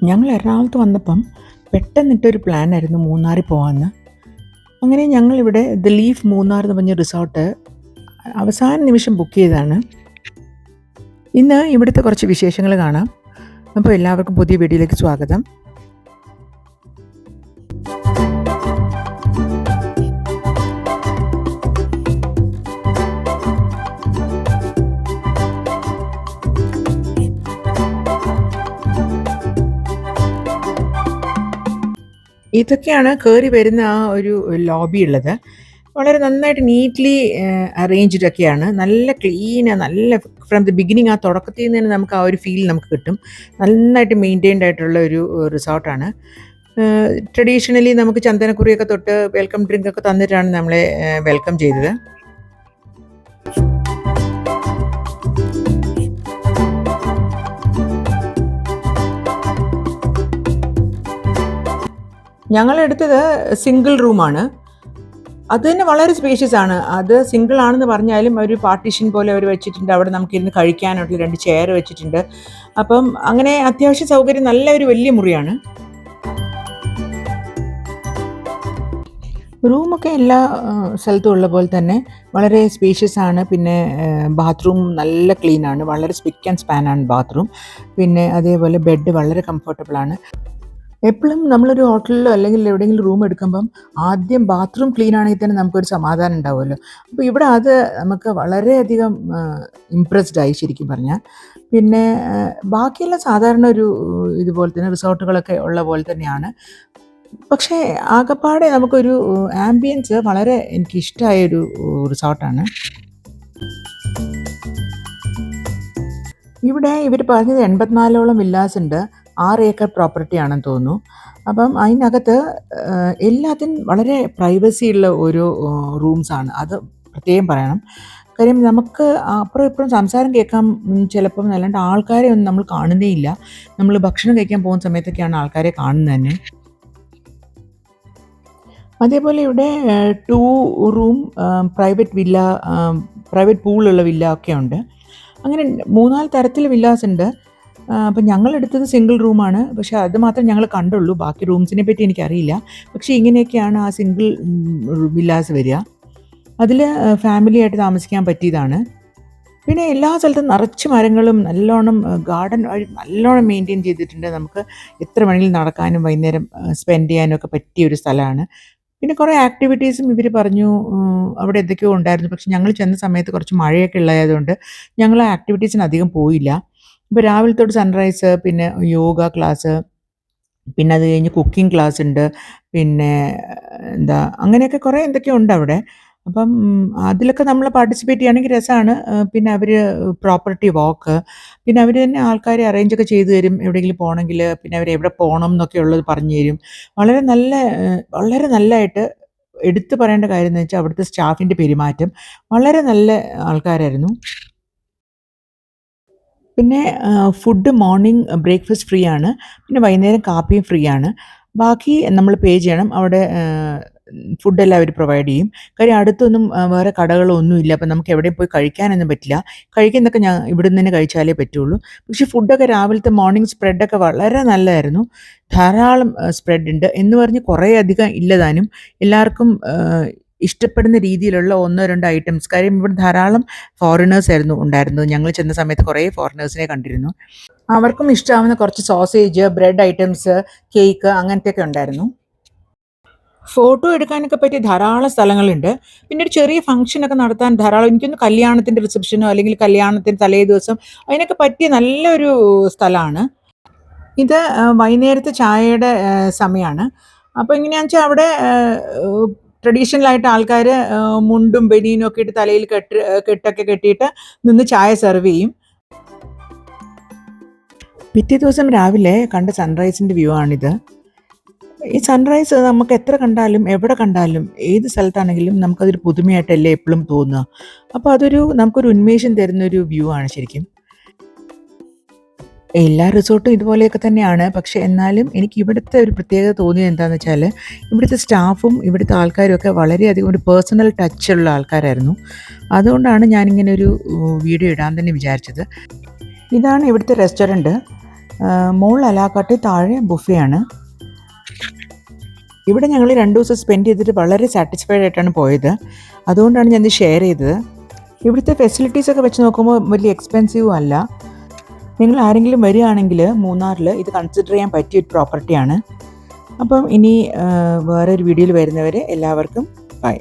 ഞങ്ങൾ എറണാകുളത്ത് വന്നപ്പം പെട്ടെന്നിട്ടൊരു പ്ലാനായിരുന്നു മൂന്നാറിൽ പോകാമെന്ന്. അങ്ങനെ ഞങ്ങളിവിടെ ദ ലീഫ് മൂന്നാർ എന്ന് പറഞ്ഞ റിസോർട്ട് അവസാന നിമിഷം ബുക്ക് ചെയ്തതാണ്. ഇന്ന് ഇവിടുത്തെ കുറച്ച് വിശേഷങ്ങൾ കാണാം. അപ്പോൾ എല്ലാവർക്കും പുതിയ വീഡിയോയിലേക്ക് സ്വാഗതം. ഇതൊക്കെയാണ് കയറി വരുന്ന ആ ഒരു ലോബി ഉള്ളത്. വളരെ നന്നായിട്ട് നീറ്റ്ലി അറേഞ്ച്ഡ് ഒക്കെയാണ്. നല്ല ക്ലീന്, നല്ല ഫ്രം ദി ബിഗിനിങ്, ആ തുടക്കത്തിൽ നിന്ന് തന്നെ നമുക്ക് ആ ഒരു ഫീൽ നമുക്ക് കിട്ടും. നന്നായിട്ട് മെയിൻറ്റെയിൻഡ് ആയിട്ടുള്ള ഒരു റിസോർട്ടാണ്. ട്രഡീഷണലി നമുക്ക് ചന്ദനക്കുറിയൊക്കെ തൊട്ട് വെൽക്കം ഡ്രിങ്ക് ഒക്കെ തന്നിട്ടാണ് നമ്മളെ വെൽക്കം ചെയ്തത്. ഞങ്ങളെടുത്തത് സിംഗിൾ റൂമാണ്. അത് തന്നെ വളരെ സ്പേഷ്യസ് ആണ്. അത് സിംഗിൾ ആണെന്ന് പറഞ്ഞാലും ഒരു പാർട്ടീഷൻ പോലെ അവർ വെച്ചിട്ടുണ്ട്. അവിടെ നമുക്കിരുന്ന് കഴിക്കാനായിട്ട് 2 ചെയർ വെച്ചിട്ടുണ്ട്. അപ്പം അങ്ങനെ അത്യാവശ്യ സൗകര്യം, നല്ല ഒരു വലിയ മുറിയാണ്. റൂമൊക്കെ എല്ലാ സ്ഥലത്തും ഉള്ള പോലെ തന്നെ വളരെ സ്പേഷ്യസ് ആണ്. പിന്നെ ബാത്റൂം നല്ല ക്ലീനാണ്, വളരെ സ്പിക്ക് ആൻഡ് സ്പാനാണ് ബാത്റൂം. പിന്നെ അതേപോലെ ബെഡ് വളരെ കംഫർട്ടബിളാണ്. എപ്പോഴും നമ്മളൊരു ഹോട്ടലിലോ അല്ലെങ്കിൽ എവിടെയെങ്കിലും റൂം എടുക്കുമ്പം ആദ്യം ബാത്റൂം ക്ലീൻ ആണെങ്കിൽ തന്നെ നമുക്കൊരു സമാധാനം ഉണ്ടാവുമല്ലോ. അപ്പോൾ ഇവിടെ അത് നമുക്ക് വളരെയധികം ഇമ്പ്രസ്ഡ് ശരിക്കും പറഞ്ഞാൽ. പിന്നെ ബാക്കിയെല്ലാം സാധാരണ ഒരു ഇതുപോലെ തന്നെ റിസോർട്ടുകളൊക്കെ ഉള്ള പോലെ തന്നെയാണ്. പക്ഷേ ആകപ്പാടെ നമുക്കൊരു ആംബിയൻസ് വളരെ എനിക്കിഷ്ടമായൊരു റിസോർട്ടാണ്. ഇവിടെ ഇവർ പറഞ്ഞത് 84ഓളം വില്ലാസ് ഉണ്ട്. 6 ഏക്കർ പ്രോപ്പർട്ടി ആണെന്ന് തോന്നുന്നു. അപ്പം അതിനകത്ത് എല്ലാത്തിനും വളരെ പ്രൈവസി ഉള്ള ഓരോ റൂംസാണ്. അത് പ്രത്യേകം പറയണം. കാര്യം നമുക്ക് അപ്പുറം ഇപ്പുറം സംസാരം കേൾക്കാം ചിലപ്പം, അല്ലാണ്ട് ആൾക്കാരെ ഒന്നും നമ്മൾ കാണുന്നേ ഇല്ല. നമ്മൾ ഭക്ഷണം കഴിക്കാൻ പോകുന്ന സമയത്തൊക്കെയാണ് ആൾക്കാരെ കാണുന്നത് തന്നെ. അതേപോലെ ഇവിടെ 2 റൂം പ്രൈവറ്റ് വില്ല, പ്രൈവറ്റ് പൂളുള്ള വില്ല ഒക്കെ ഉണ്ട്. അങ്ങനെ 3-4 തരത്തിൽ വില്ലാസ് ഉണ്ട്. അപ്പം ഞങ്ങളെടുത്തത് സിംഗിൾ റൂമാണ്. പക്ഷേ അത് മാത്രമേ ഞങ്ങൾ കണ്ടുള്ളൂ. ബാക്കി റൂംസിനെ പറ്റി എനിക്കറിയില്ല. പക്ഷേ ഇങ്ങനെയൊക്കെയാണ് ആ സിംഗിൾ വില്ലാസ് വരിക. അതിൽ ഫാമിലിയായിട്ട് താമസിക്കാൻ പറ്റിയതാണ്. പിന്നെ എല്ലാ സ്ഥലത്തും നിറച്ച് മരങ്ങളും, നല്ലോണം ഗാർഡൻ നല്ലോണം മെയിൻറ്റെയിൻ ചെയ്തിട്ടുണ്ട്. നമുക്ക് എത്ര വേണമെങ്കിലും നടക്കാനും വൈകുന്നേരം സ്പെൻഡ് ചെയ്യാനും ഒക്കെ പറ്റിയ ഒരു സ്ഥലമാണ്. പിന്നെ കുറേ ആക്ടിവിറ്റീസും ഇവർ പറഞ്ഞു അവിടെ എന്തൊക്കെയോ ഉണ്ടായിരുന്നു. പക്ഷെ ഞങ്ങൾ ചെന്ന സമയത്ത് കുറച്ച് മഴയൊക്കെ ഉള്ളതായതുകൊണ്ട് ഞങ്ങൾ ആ ആക്ടിവിറ്റീസിന് അധികം പോയില്ല. ഇപ്പോൾ രാവിലെ തൊട്ട് സൺറൈസ്, പിന്നെ യോഗ ക്ലാസ്, പിന്നെ അത് കഴിഞ്ഞ് കുക്കിംഗ് ക്ലാസ് ഉണ്ട്. പിന്നെ എന്താ അങ്ങനെയൊക്കെ കുറേ എന്തൊക്കെയോ ഉണ്ട് അവിടെ. അപ്പം അതിലൊക്കെ നമ്മൾ പാർട്ടിസിപ്പേറ്റ് ചെയ്യുകയാണെങ്കിൽ രസമാണ്. പിന്നെ അവർ പ്രോപ്പർട്ടി വാക്ക്, പിന്നെ അവർ തന്നെ ആൾക്കാരെ അറേഞ്ചൊക്കെ ചെയ്തു തരും. എവിടെയെങ്കിലും പോകണമെങ്കിൽ പിന്നെ അവർ എവിടെ പോകണം എന്നൊക്കെ ഉള്ളത് പറഞ്ഞു തരും. വളരെ നല്ല വളരെ നല്ലതായിട്ട് എടുത്തു പറയേണ്ട കാര്യം എന്ന് വെച്ചാൽ അവിടുത്തെ സ്റ്റാഫിൻ്റെ പെരുമാറ്റം വളരെ നല്ല ആൾക്കാരായിരുന്നു. പിന്നെ ഫുഡ് മോർണിംഗ് ബ്രേക്ക്ഫാസ്റ്റ് ഫ്രീ ആണ്. പിന്നെ വൈകുന്നേരം കാപ്പിയും ഫ്രീ ആണ്. ബാക്കി നമ്മൾ പേ ചെയ്യണം. അവിടെ ഫുഡെല്ലാം അവർ പ്രൊവൈഡ് ചെയ്യും. കാര്യം അടുത്തൊന്നും വേറെ കടകളോ ഒന്നുമില്ല. അപ്പം നമുക്ക് എവിടെയും പോയി കഴിക്കാനൊന്നും പറ്റില്ല. കഴിക്കുന്നതൊക്കെ ഇവിടുന്ന് തന്നെ കഴിച്ചാലേ പറ്റുള്ളൂ. പക്ഷേ ഫുഡൊക്കെ രാവിലത്തെ മോർണിംഗ് സ്പ്രെഡൊക്കെ വളരെ നല്ലതായിരുന്നു. ധാരാളം സ്പ്രെഡ് ഉണ്ട് എന്ന് പറഞ്ഞ് കുറേ അധികം ഇല്ലതാനും. എല്ലാവർക്കും ഇഷ്ടപ്പെടുന്ന രീതിയിലുള്ള 1-2 ഐറ്റംസ്. കാര്യം ഇവിടെ ധാരാളം ഫോറിനേഴ്സ് ആയിരുന്നു ഉണ്ടായിരുന്നത്. ഞങ്ങൾ ചെന്ന സമയത്ത് കുറേ ഫോറിനേഴ്സിനെ കണ്ടിരുന്നു. അവർക്കും ഇഷ്ടമാവുന്ന കുറച്ച് സോസേജ്, ബ്രെഡ് ഐറ്റംസ്, കേക്ക് അങ്ങനത്തെയൊക്കെ ഉണ്ടായിരുന്നു. ഫോട്ടോ എടുക്കാനൊക്കെ പറ്റിയ ധാരാളം സ്ഥലങ്ങളുണ്ട്. പിന്നെ ഒരു ചെറിയ ഫംഗ്ഷനൊക്കെ നടത്താൻ ധാരാളം, എനിക്കൊന്ന് കല്യാണത്തിൻ്റെ റിസപ്ഷനോ അല്ലെങ്കിൽ കല്യാണത്തിന് തലേ ദിവസം അതിനൊക്കെ പറ്റിയ നല്ലൊരു സ്ഥലമാണ് ഇത്. വൈകുന്നേരത്തെ ചായയുടെ സമയമാണ്. അപ്പോൾ എങ്ങനെയാണെന്ന് വെച്ചാൽ അവിടെ ട്രഡീഷണലായിട്ട് ആൾക്കാർ മുണ്ടും ബനിയനും ഒക്കെ ഇട്ട് തലയിൽ കെട്ടൊക്കെ കെട്ടിയിട്ട് നിന്ന് ചായ സെർവ് ചെയ്യും. പിറ്റേ ദിവസം രാവിലെ കണ്ട സൺറൈസിൻ്റെ വ്യൂ ആണിത്. ഈ സൺറൈസ് നമുക്ക് എത്ര കണ്ടാലും എവിടെ കണ്ടാലും ഏത് സ്ഥലത്താണെങ്കിലും നമുക്കതൊരു പുതുമയായിട്ടല്ലേ എപ്പോഴും തോന്നുക. അപ്പോൾ നമുക്കൊരു ഉന്മേഷം തരുന്നൊരു വ്യൂ ആണ് ശരിക്കും. എല്ലാ റിസോർട്ടും ഇതുപോലെയൊക്കെ തന്നെയാണ്. പക്ഷേ എന്നാലും എനിക്ക് ഇവിടുത്തെ ഒരു പ്രത്യേകത തോന്നിയത് എന്താണെന്ന് വെച്ചാൽ ഇവിടുത്തെ സ്റ്റാഫും ഇവിടുത്തെ ആൾക്കാരും ഒക്കെ വളരെയധികം ഒരു പേഴ്സണൽ ടച്ചുള്ള ആൾക്കാരായിരുന്നു. അതുകൊണ്ടാണ് ഞാനിങ്ങനെ ഒരു വീഡിയോ ഇടാൻ തന്നെ വിചാരിച്ചത്. ഇതാണ് ഇവിടുത്തെ റെസ്റ്റോറൻറ്റ്. മോൾ അലാക്കാട്ട്, താഴെ ബുഫയാണ്. ഇവിടെ ഞങ്ങൾ 2 ദിവസം സ്പെൻഡ് ചെയ്തിട്ട് വളരെ സാറ്റിസ്ഫൈഡ് ആയിട്ടാണ് പോയത്. അതുകൊണ്ടാണ് ഞാനിത് ഷെയർ ചെയ്തത്. ഇവിടുത്തെ ഫെസിലിറ്റീസൊക്കെ വെച്ച് നോക്കുമ്പോൾ വലിയ എക്സ്പെൻസീവും അല്ല. നിങ്ങൾ ആരെങ്കിലും വരികയാണെങ്കിൽ മൂന്നാറിൽ ഇത് കൺസിഡർ ചെയ്യാൻ പറ്റിയൊരു പ്രോപ്പർട്ടിയാണ്. അപ്പം ഇനി വേറൊരു വീഡിയോയിൽ വരുന്നവരെ എല്ലാവർക്കും ബൈ.